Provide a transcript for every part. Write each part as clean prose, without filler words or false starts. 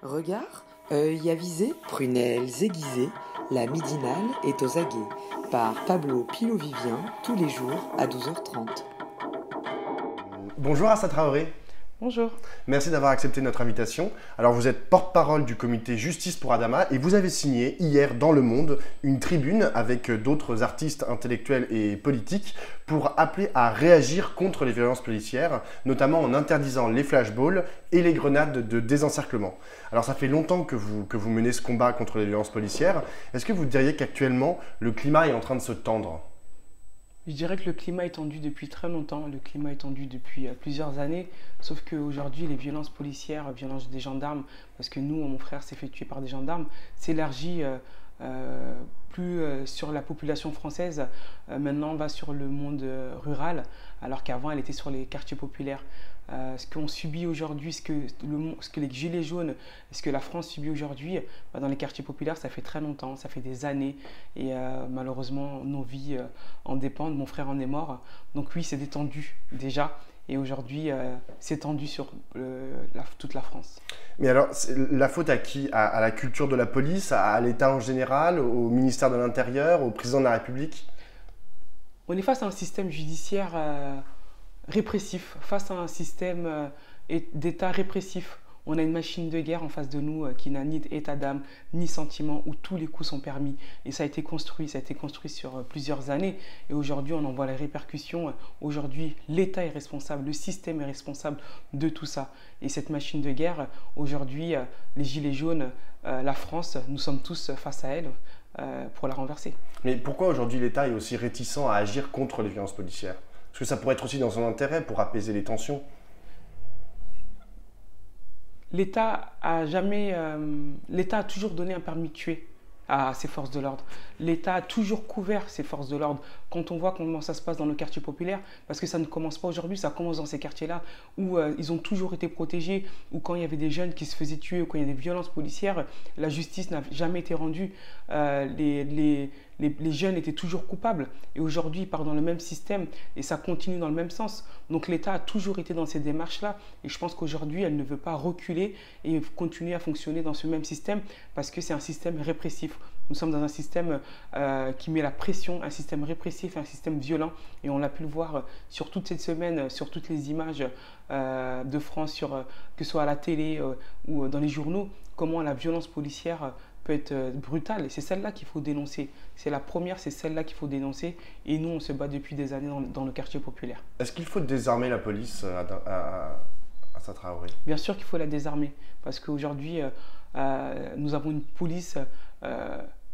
Regard, œil avisé, prunelles aiguisées, la midinale est aux aguets, par Pablo Pilovivien, tous les jours à 12h30. Bonjour Assa Traoré. Bonjour. Merci d'avoir accepté notre invitation. Alors vous êtes porte-parole du comité Justice pour Adama et vous avez signé hier dans Le Monde une tribune avec d'autres artistes intellectuels et politiques pour appeler à réagir contre les violences policières, notamment en interdisant les flashballs et les grenades de désencerclement. Alors ça fait longtemps que vous menez ce combat contre les violences policières. Est-ce que vous diriez qu'actuellement le climat est en train de se tendre ? Je dirais que le climat est tendu depuis très longtemps, le climat est tendu depuis plusieurs années, sauf qu'aujourd'hui les violences policières, violences des gendarmes, parce que nous, mon frère s'est fait tuer par des gendarmes, s'élargit plus sur la population française, maintenant on va sur le monde rural, alors qu'avant elle était sur les quartiers populaires. Ce qu'on subit aujourd'hui, ce que les gilets jaunes, ce que la France subit aujourd'hui, dans les quartiers populaires, ça fait très longtemps, ça fait des années. Et malheureusement, nos vies en dépendent. Mon frère en est mort. Donc oui, c'est détendu déjà. Et aujourd'hui, c'est tendu sur toute la France. Mais alors, la faute à qui ? À la culture de la police, à l'État en général, au ministère de l'Intérieur, au président de la République ? On est face à un système judiciaire répressif, face à un système d'État répressif. On a une machine de guerre en face de nous qui n'a ni état d'âme, ni sentiment, où tous les coups sont permis. Et ça a été construit sur plusieurs années. Et aujourd'hui, on en voit les répercussions. Aujourd'hui, l'État est responsable, le système est responsable de tout ça. Et cette machine de guerre, aujourd'hui, les Gilets jaunes, la France, nous sommes tous face à elle pour la renverser. Mais pourquoi aujourd'hui l'État est aussi réticent à agir contre les violences policières ? Parce que ça pourrait être aussi dans son intérêt pour apaiser les tensions. L'État a toujours donné un permis de tuer à ses forces de l'ordre. L'État a toujours couvert ses forces de l'ordre. Quand on voit comment ça se passe dans nos quartiers populaires, parce que ça ne commence pas aujourd'hui, ça commence dans ces quartiers-là où ils ont toujours été protégés, où quand il y avait des jeunes qui se faisaient tuer, ou quand il y a des violences policières, la justice n'a jamais été rendue. Les jeunes étaient toujours coupables. Et aujourd'hui, ils partent dans le même système et ça continue dans le même sens. Donc l'État a toujours été dans ces démarches-là. Et je pense qu'aujourd'hui, elle ne veut pas reculer et continuer à fonctionner dans ce même système parce que c'est un système répressif. Nous sommes dans un système qui met la pression, un système répressif, un système violent. Et on l'a pu le voir sur toute cette semaine, sur toutes les images de France, que ce soit à la télé ou dans les journaux, comment la violence policière peut être brutale. Et c'est celle-là qu'il faut dénoncer. C'est la première, c'est celle-là qu'il faut dénoncer. Et nous, on se bat depuis des années dans le quartier populaire. Est-ce qu'il faut désarmer la police à Assa Traoré ? Bien sûr qu'il faut la désarmer. Parce qu'aujourd'hui, nous avons une police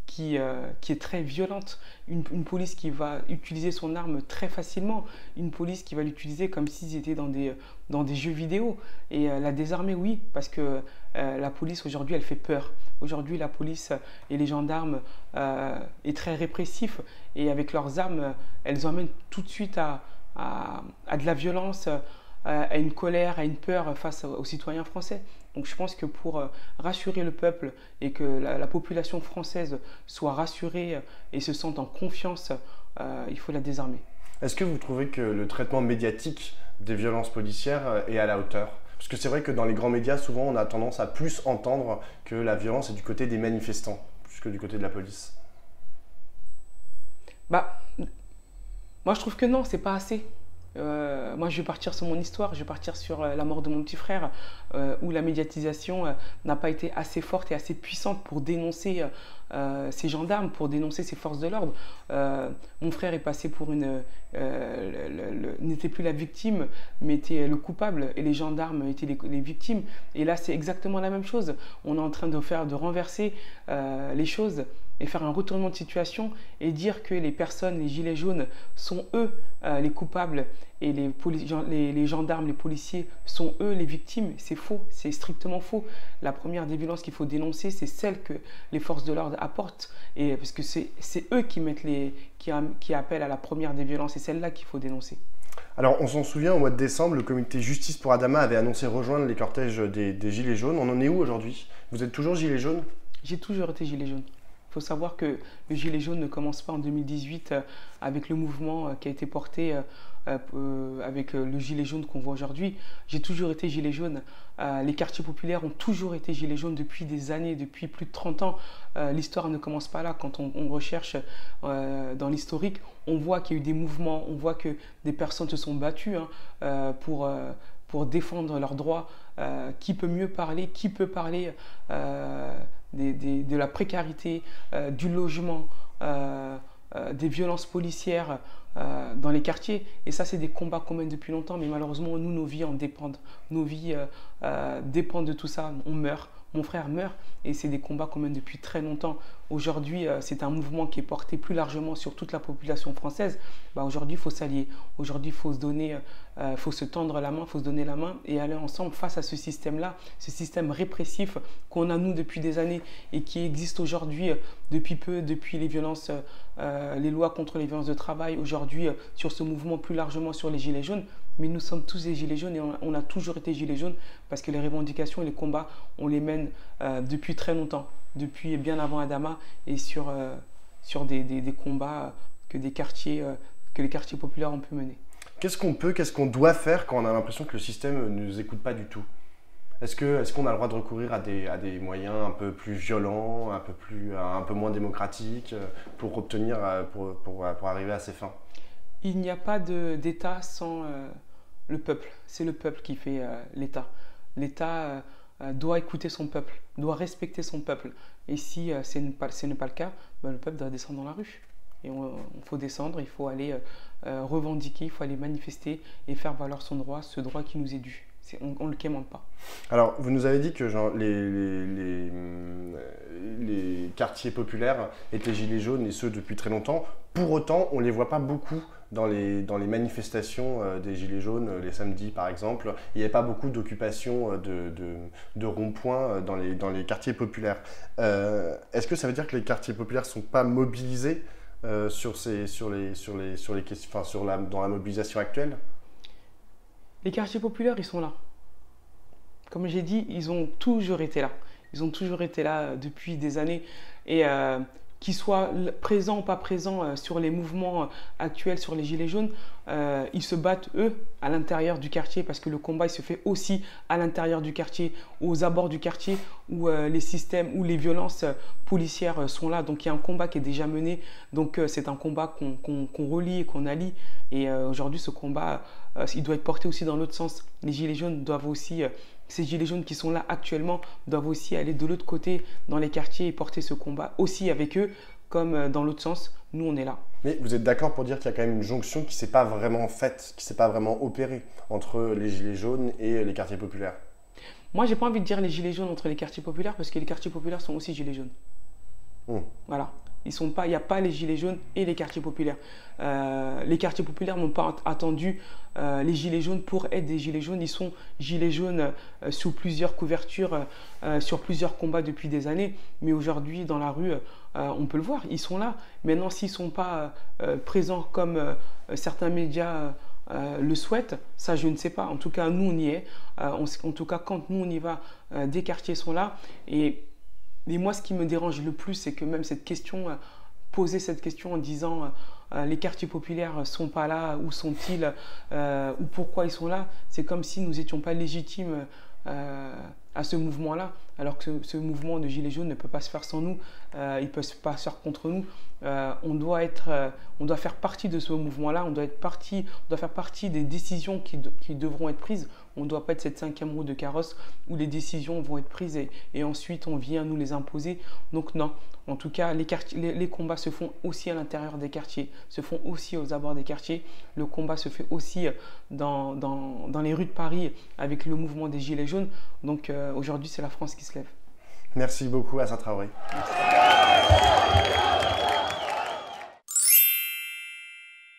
qui est très violente, une police qui va utiliser son arme très facilement, une police qui va l'utiliser comme s'ils étaient dans des jeux vidéo. Et la désarmer, oui, parce que la police aujourd'hui, elle fait peur. Aujourd'hui, la police et les gendarmes est très répressif et avec leurs armes, elles emmènent tout de suite à de la violence, à une colère, à une peur face aux citoyens français. Donc je pense que pour rassurer le peuple et que la population française soit rassurée et se sente en confiance, il faut la désarmer. Est-ce que vous trouvez que le traitement médiatique des violences policières est à la hauteur ? Parce que c'est vrai que dans les grands médias, souvent on a tendance à plus entendre que la violence est du côté des manifestants, plus que du côté de la police. Moi je trouve que non, c'est pas assez. Moi, je vais partir sur mon histoire, je vais partir sur la mort de mon petit frère, où la médiatisation n'a pas été assez forte et assez puissante pour dénoncer ces gendarmes, pour dénoncer ces forces de l'ordre. Mon frère est passé pour n'était plus la victime, mais était le coupable, et les gendarmes étaient les victimes. Et là, c'est exactement la même chose. On est en train de renverser les choses et faire un retournement de situation et dire que les personnes, les gilets jaunes, sont eux les coupables et les gendarmes, les policiers sont eux les victimes. C'est faux, c'est strictement faux. La première des violences qu'il faut dénoncer, c'est celle que les forces de l'ordre apportent. Et parce que c'est eux qui appellent à la première des violences et celle-là qu'il faut dénoncer. Alors, on s'en souvient, au mois de décembre, le comité Justice pour Adama avait annoncé rejoindre les cortèges des Gilets jaunes. On en est où aujourd'hui ? Vous êtes toujours Gilets jaunes ? J'ai toujours été Gilet jaune. Il faut savoir que le Gilet jaune ne commence pas en 2018 avec le mouvement qui a été porté avec le gilet jaune qu'on voit aujourd'hui. J'ai toujours été gilet jaune. Les quartiers populaires ont toujours été gilets jaunes depuis des années, depuis plus de 30 ans. L'histoire ne commence pas là. Quand on recherche dans l'historique, on voit qu'il y a eu des mouvements, on voit que des personnes se sont battues pour défendre leurs droits. Qui peut mieux parler? Qui peut parler de la précarité, du logement, des violences policières dans les quartiers? Et ça, c'est des combats qu'on mène depuis longtemps, mais malheureusement, nous, nos vies en dépendent. Nos vies dépendent de tout ça. On meurt, mon frère meurt, et c'est des combats qu'on mène depuis très longtemps. Aujourd'hui, c'est un mouvement qui est porté plus largement sur toute la population française. Aujourd'hui, il faut s'allier. Aujourd'hui, il faut se donner, faut se tendre la main, il faut se donner la main et aller ensemble face à ce système-là, ce système répressif qu'on a nous depuis des années et qui existe aujourd'hui depuis peu, depuis les violences, les lois contre les violences de travail, aujourd'hui sur ce mouvement plus largement sur les gilets jaunes. Mais nous sommes tous des gilets jaunes et on a toujours été gilets jaunes parce que les revendications et les combats, on les mène depuis très longtemps, depuis bien avant Adama et sur des combats que les quartiers populaires ont pu mener. Qu'est-ce qu'on doit faire quand on a l'impression que le système ne nous écoute pas du tout? Est-ce qu'on a le droit de recourir à des moyens un peu plus violents, un peu moins démocratiques pour obtenir, pour arriver à ses fins? Il n'y a pas d'État sans le peuple. C'est le peuple qui fait l'État. L'État doit écouter son peuple, doit respecter son peuple. Et si ce n'est pas le cas, le peuple doit descendre dans la rue. Et il faut descendre, il faut aller revendiquer, il faut aller manifester et faire valoir son droit, ce droit qui nous est dû. On ne le quémande pas. Alors, vous nous avez dit que les quartiers populaires étaient gilets jaunes et ce depuis très longtemps. Pour autant, on ne les voit pas beaucoup dans les manifestations des gilets jaunes, les samedis par exemple. Il n'y avait pas beaucoup d'occupation de ronds-points dans les quartiers populaires. Est-ce que ça veut dire que les quartiers populaires ne sont pas mobilisés dans la mobilisation actuelle? Les quartiers populaires, ils sont là. Comme j'ai dit, ils ont toujours été là. Ils ont toujours été là depuis des années. Et qu'ils soient présents ou pas présents sur les mouvements actuels, sur les gilets jaunes, ils se battent, eux, à l'intérieur du quartier parce que le combat, il se fait aussi à l'intérieur du quartier, aux abords du quartier où les systèmes, où les violences policières sont là. Donc, il y a un combat qui est déjà mené. Donc, c'est un combat qu'on relie et qu'on allie. Et aujourd'hui, ce combat, il doit être porté aussi dans l'autre sens. Les gilets jaunes doivent aussi... Ces gilets jaunes qui sont là actuellement doivent aussi aller de l'autre côté dans les quartiers et porter ce combat aussi avec eux, comme dans l'autre sens, nous on est là. Mais vous êtes d'accord pour dire qu'il y a quand même une jonction qui ne s'est pas vraiment faite, qui ne s'est pas vraiment opérée entre les gilets jaunes et les quartiers populaires? Moi, j'ai pas envie de dire les gilets jaunes entre les quartiers populaires parce que les quartiers populaires sont aussi gilets jaunes. Voilà. Il n'y a pas les gilets jaunes et les quartiers populaires. Les quartiers populaires n'ont pas attendu les gilets jaunes pour être des gilets jaunes. Ils sont gilets jaunes sous plusieurs couvertures, sur plusieurs combats depuis des années. Mais aujourd'hui, dans la rue, on peut le voir, ils sont là. Maintenant, s'ils ne sont pas présents comme certains médias le souhaitent, ça je ne sais pas. En tout cas, nous, on y est. En tout cas, quand nous, on y va, des quartiers sont là. Et moi, ce qui me dérange le plus, c'est que même cette question, poser cette question en disant les quartiers populaires ne sont pas là, où sont-ils, ou pourquoi ils sont là, c'est comme si nous n'étions pas légitimes à ce mouvement-là, alors que ce mouvement de Gilets jaunes ne peut pas se faire sans nous, il ne peut pas se faire contre nous. On doit faire partie de ce mouvement-là, on doit faire partie des décisions qui devront être prises. On ne doit pas être cette cinquième roue de carrosse où les décisions vont être prises et ensuite on vient nous les imposer. Donc non, en tout cas, les combats se font aussi à l'intérieur des quartiers, se font aussi aux abords des quartiers. Le combat se fait aussi dans les rues de Paris avec le mouvement des Gilets jaunes. Donc aujourd'hui, c'est la France qui se lève. Merci beaucoup, Assa Traoré. Merci.